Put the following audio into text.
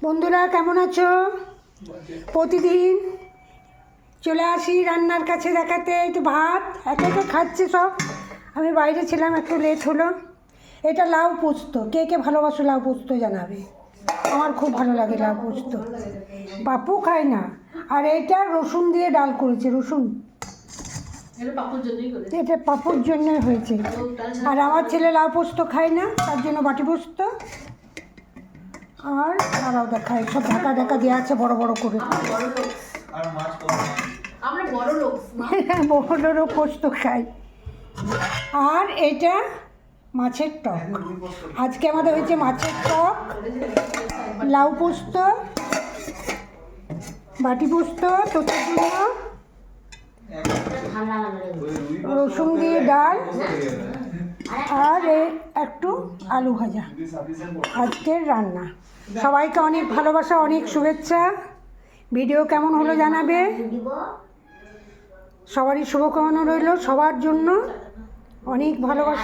বন্ধুরা কেমন আছো? প্রতিদিন চলে আসি রান্নার কাছে দেখাতে। একটু ভাত একে একে খাচ্ছে সব, আমি বাইরে ছিলাম, একটু লেট হলো। এটা লাউ পোস্ত, কে কে ভালোবাসো লাউ পোস্ত জানাবে। আমার খুব ভালো লাগে লাউ পোস্ত, পাপু খায় না। আর এটা রসুন দিয়ে ডাল করেছে, রসুন, এটা পাপুর জন্যই হয়েছে। আর আমার ছেলে লাউ পোস্ত খায় না, তার জন্য বাটি পোস্ত। আর তারাও দেখায়, সব ঢাকা ঢাকা দেওয়া আছে বড় বড় করে। বড় পোস্ত খাই। আর এটা মাছের টক, আজকে আমাদের হয়েছে মাছের টক, লাউ পোস্ত, বাটি পোস্ত, তোতার জন্য রসুন দিয়ে ডাল, আর একটু আলু ভাজা আজকের রান্না। সবাইকে অনেক ভালোবাসা, অনেক শুভেচ্ছা। ভিডিও কেমন হলো জানাবে। সবারই শুভকামনা রইল, সবার জন্য অনেক ভালোবাসা।